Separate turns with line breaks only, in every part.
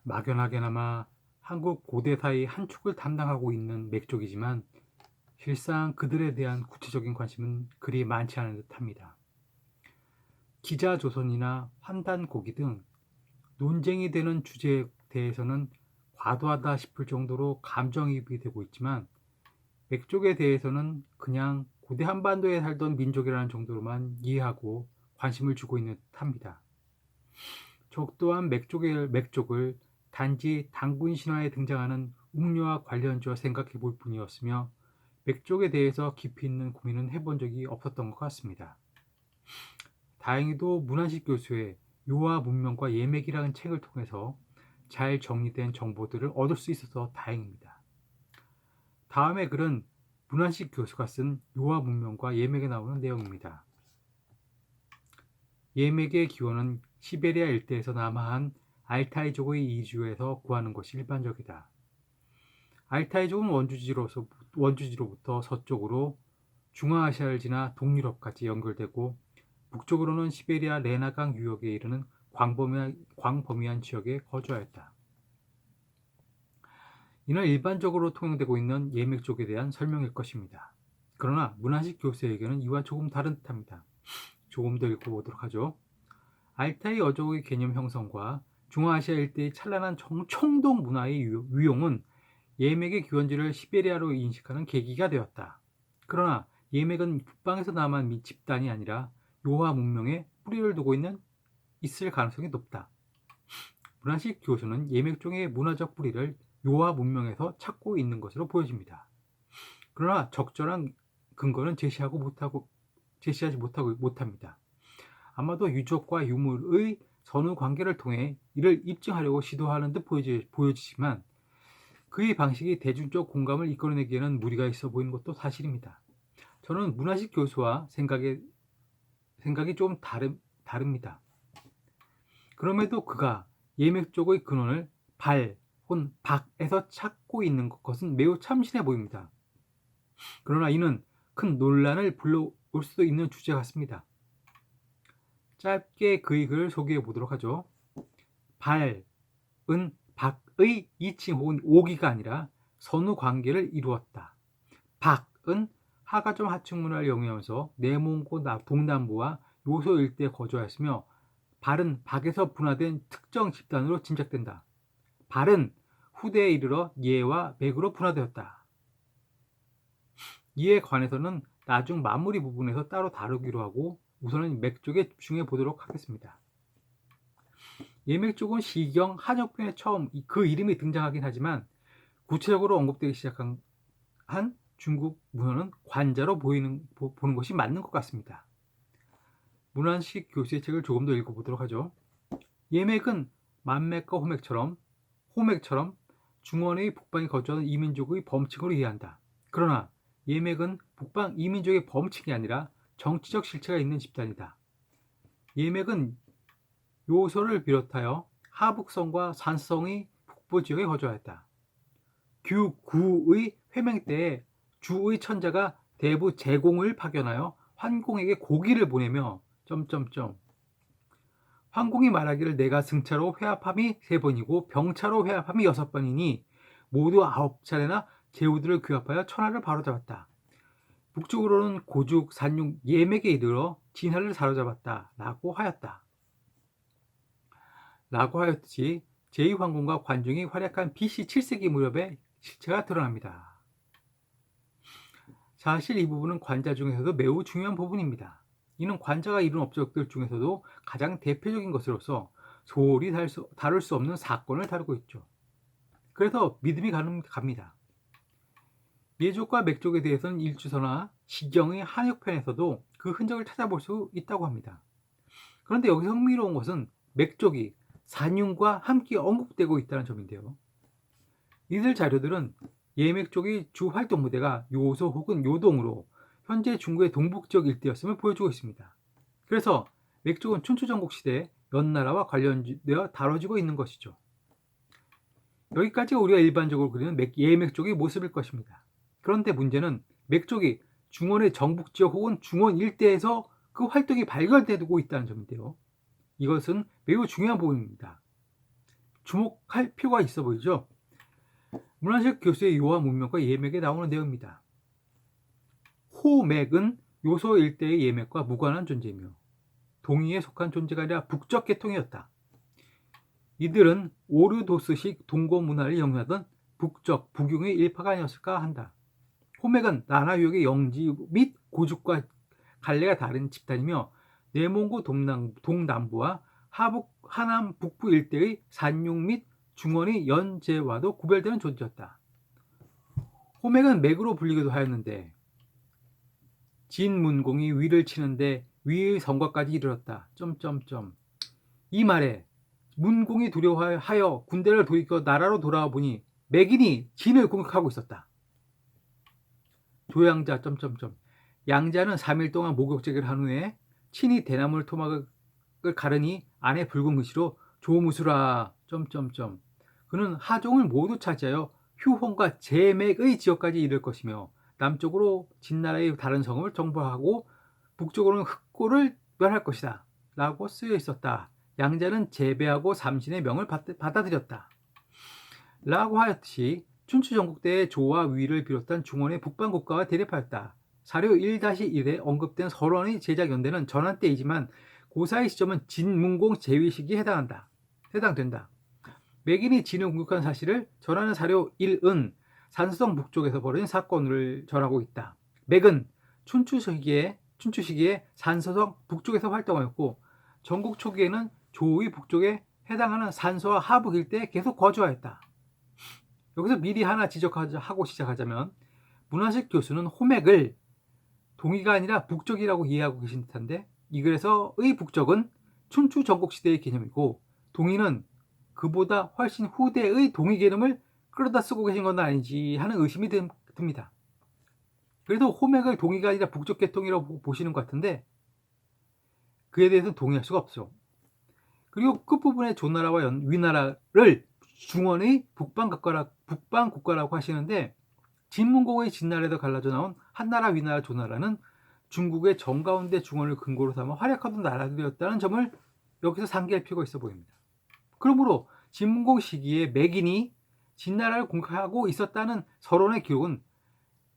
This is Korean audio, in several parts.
막연하게나마 한국 고대사의 한 축을 담당하고 있는 맥족이지만 실상 그들에 대한 구체적인 관심은 그리 많지 않은 듯합니다. 기자조선이나 환단고기 등 논쟁이 되는 주제에 대해서는 과도하다 싶을 정도로 감정이입이 되고 있지만 맥족에 대해서는 그냥 고대 한반도에 살던 민족이라는 정도로만 이해하고 관심을 주고 있는 듯합니다. 저 또한 맥족을 단지 단군 신화에 등장하는 웅녀와 관련지어 생각해 볼 뿐이었으며 맥족에 대해서 깊이 있는 고민은 해본 적이 없었던 것 같습니다. 다행히도 문한식 교수의 요하 문명과 예맥이라는 책을 통해서 잘 정리된 정보들을 얻을 수 있어서 다행입니다. 다음의 글은 문한식 교수가 쓴 요하 문명과 예맥에 나오는 내용입니다. 예맥의 기원은 시베리아 일대에서 남하한 알타이족의 이주에서 구하는 것이 일반적이다. 알타이족은 원주지로부터 서쪽으로 중앙아시아를 지나 동유럽까지 연결되고 북쪽으로는 시베리아 레나강 유역에 이르는 광범위한 지역에 거주하였다. 이는 일반적으로 통용되고 있는 예맥족에 대한 설명일 것입니다. 그러나 문한식 교수의 의견은 이와 조금 다른 듯합니다. 조금 더 읽어보도록 하죠. 알타이 어족의 개념 형성과 중앙아시아 일대의 찬란한 청동 문화의 유용은 예맥의 기원지를 시베리아로 인식하는 계기가 되었다. 그러나 예맥은 북방에서 남한 집단이 아니라 요하 문명에 뿌리를 두고 있을 가능성이 높다. 문한식 교수는 예맥종의 문화적 뿌리를 요하 문명에서 찾고 있는 것으로 보여집니다. 그러나 적절한 근거는 제시하지 못합니다. 아마도 유족과 유물의 선후 관계를 통해 이를 입증하려고 시도하는 듯 보여지지만 그의 방식이 대중적 공감을 이끌어내기에는 무리가 있어 보이는 것도 사실입니다. 저는 문화식 교수와 생각이 좀 다릅니다. 그럼에도 그가 예맥 쪽의 근원을 박에서 찾고 있는 것은 매우 참신해 보입니다. 그러나 이는 큰 논란을 불러올 수도 있는 주제 같습니다. 짧게 그의 글을 소개해 보도록 하죠. 발은 박의 이칭 혹은 오기가 아니라 선후 관계를 이루었다. 박은 하가점 하층 문화를 영위하면서 내몽고 동남부와 요소 일대에 거주하였으며 발은 박에서 분화된 특정 집단으로 짐작된다. 발은 후대에 이르러 예와 맥으로 분화되었다. 이에 관해서는 나중 마무리 부분에서 따로 다루기로 하고 우선은 맥 쪽에 집중해 보도록 하겠습니다. 예맥 쪽은 시경 한역편에 처음 그 이름이 등장하긴 하지만 구체적으로 언급되기 시작한 중국 문헌은 관자로 보는 것이 맞는 것 같습니다. 문한식 교수의 책을 조금 더 읽어보도록 하죠. 예맥은 만맥과 호맥처럼 중원의 북방에 거주하는 이민족의 범칙으로 이해한다. 그러나 예맥은 북방 이민족의 범칙이 아니라 정치적 실체가 있는 집단이다. 예맥은 요소를 비롯하여 하북성과 산성의 북부 지역에 거주하였다. 규구의 회맹 때에 주의 천자가 대부 제공을 파견하여 환공에게 고기를 보내며 환공이 말하기를 내가 승차로 회합함이 3번이고 병차로 회합함이 6번이니 모두 9차례나 제후들을 규합하여 천하를 바로잡았다. 북쪽으로는 고죽, 산용, 예맥에 이르러 진하를 사로잡았다. 라고 하였듯이 제2황공과 관중이 활약한 BC 7세기 무렵의 실체가 드러납니다. 사실 이 부분은 관자 중에서도 매우 중요한 부분입니다. 이는 관자가 이룬 업적들 중에서도 가장 대표적인 것으로서 소홀히 다룰 수 없는 사건을 다루고 있죠. 그래서 믿음이 갑니다. 예족과 맥족에 대해서는 일주서나 시경의 한역편에서도 그 흔적을 찾아볼 수 있다고 합니다. 그런데 여기서 흥미로운 것은 맥족이 산융과 함께 언급되고 있다는 점인데요. 이들 자료들은 예맥족의 주 활동 무대가 요소 혹은 요동으로 현재 중국의 동북 지역 일대였음을 보여주고 있습니다. 그래서 맥족은 춘추전국 시대 연나라와 관련되어 다뤄지고 있는 것이죠. 여기까지가 우리가 일반적으로 그리는 예맥족의 모습일 것입니다. 그런데 문제는 맥족이 중원의 정북 지역 혹은 중원 일대에서 그 활동이 발견되고 있다는 점인데요. 이것은 매우 중요한 부분입니다. 주목할 필요가 있어 보이죠. 문화식 교수의 요와 문명과 예맥에 나오는 내용입니다. 호맥은 요소 일대의 예맥과 무관한 존재이며 동이에 속한 존재가 아니라 북적 계통이었다. 이들은 오르도스식 동고 문화를 영위하던 북적, 북융의 일파가 아니었을까 한다. 호맥은 나나 유역의 영지 및 고죽과 갈래가 다른 집단이며 내몽고 동남부와 하남 북부 일대의 산융 및 중원의 연제와도 구별되는 존재였다. 호맥은 맥으로 불리기도 하였는데 진문공이 위를 치는데 위의 성과까지 이르렀다. 이 말에 문공이 두려워하여 군대를 돌이켜 나라로 돌아와 보니 맥인이 진을 공격하고 있었다. 조양자 양자는 3일 동안 목욕제기를 한 후에 친히 대나무 토막을 가르니 안에 붉은 글씨로 조무수라 그는 하종을 모두 차지하여 휴홍과 제맥의 지역까지 이를 것이며 남쪽으로 진나라의 다른 성을 정벌하고 북쪽으로는 흑고를 멸할 것이다 라고 쓰여 있었다. 양자는 제배하고 삼신의 명을 받아들였다 라고 하였듯이 춘추 전국대의 조와 위를 비롯한 중원의 북방 국가와 대립하였다. 사료 1-1에 언급된 설원의 제작 연대는 전한 때이지만 고사의 시점은 진문공 제위 시기에 해당된다. 맥인이 진을 공격한 사실을 전하는 사료 1은 산서성 북쪽에서 벌어진 사건을 전하고 있다. 맥은 춘추 시기에 산서성 북쪽에서 활동하였고 전국 초기에는 조의 북쪽에 해당하는 산서와 하북 일대에 계속 거주하였다. 여기서 미리 하나 지적하고 시작하자면 문화식 교수는 호맥을 동이가 아니라 북쪽이라고 이해하고 계신 듯한데 이 글에서의 북쪽은 춘추 전국시대의 개념이고 동이는 그보다 훨씬 후대의 동이 개념을 끌어다 쓰고 계신 건 아닌지 하는 의심이 듭니다. 그래도 호맥을 동이가 아니라 북쪽 계통이라고 보시는 것 같은데 그에 대해서는 동의할 수가 없죠. 그리고 끝부분에 조나라와 위나라를 중원의 북방 국가라고 하시는데 진문공의 진나라에서 갈라져 나온 한나라, 위나라, 조나라는 중국의 정가운데 중원을 근거로 삼아 활약하던 나라들이었다는 점을 여기서 상기할 필요가 있어 보입니다. 그러므로 진문공 시기에 맥인이 진나라를 공격하고 있었다는 서론의 기록은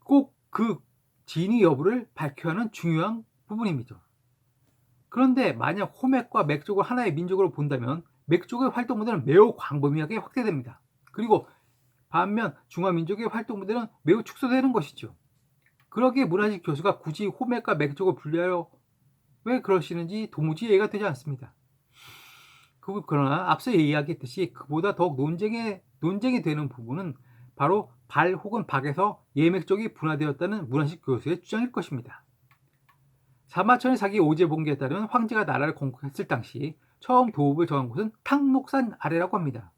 꼭 그 진위 여부를 밝혀야 하는 중요한 부분입니다. 그런데 만약 호맥과 맥 쪽을 하나의 민족으로 본다면 맥 쪽의 활동 무대는 매우 광범위하게 확대됩니다. 그리고 반면 중화민족의 활동 무대는 매우 축소되는 것이죠. 그러기에 문화식 교수가 굳이 호맥과 맥 쪽을 분리하려 왜 그러시는지 도무지 이해가 되지 않습니다. 그러나 앞서 이야기했듯이 그보다 더욱 논쟁이 되는 부분은 바로 발 혹은 박에서 예맥 쪽이 분화되었다는 문화식 교수의 주장일 것입니다. 사마천의 사기 오제봉기에 따르면 황제가 나라를 공격했을 당시 처음 도읍을 정한 곳은 탕록산 아래라고 합니다.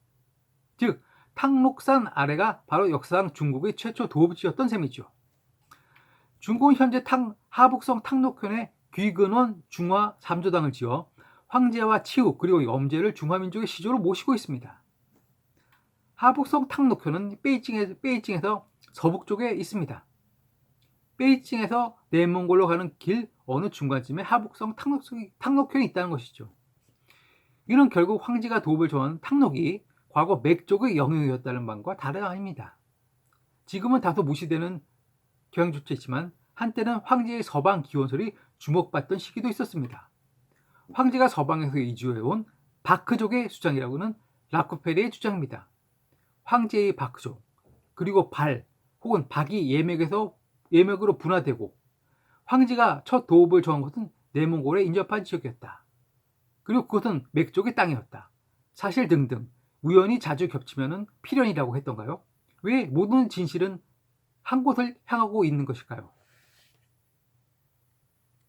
즉 탕록산 아래가 바로 역사상 중국의 최초 도읍지였던 셈이죠. 중국은 현재 하북성 탕록현에 귀근원 중화 3조당을 지어 황제와 치우 그리고 염제를 중화민족의 시조로 모시고 있습니다. 하북성 탕록현은 베이징에서 서북쪽에 있습니다. 베이징에서 내몽골로 가는 길 어느 중간쯤에 하북성 탕록현이 있다는 것이죠. 이는 결국 황제가 도읍을 정한 탕록이 과거 맥 쪽의 영역이었다는 말과 다름 아닙니다. 지금은 다소 무시되는 경향조차 있지만 한때는 황제의 서방 기원설이 주목받던 시기도 있었습니다. 황제가 서방에서 이주해온 바크족의 주장이라고는 라쿠페리의 주장입니다. 황제의 바크족 그리고 발 혹은 박이 예맥으로 분화되고 황제가 첫 도읍을 정한 것은 내몽골에 인접한 지역이었다. 그리고 그것은 맥족의 땅이었다. 사실 등등 우연히 자주 겹치면 필연이라고 했던가요? 왜 모든 진실은 한 곳을 향하고 있는 것일까요?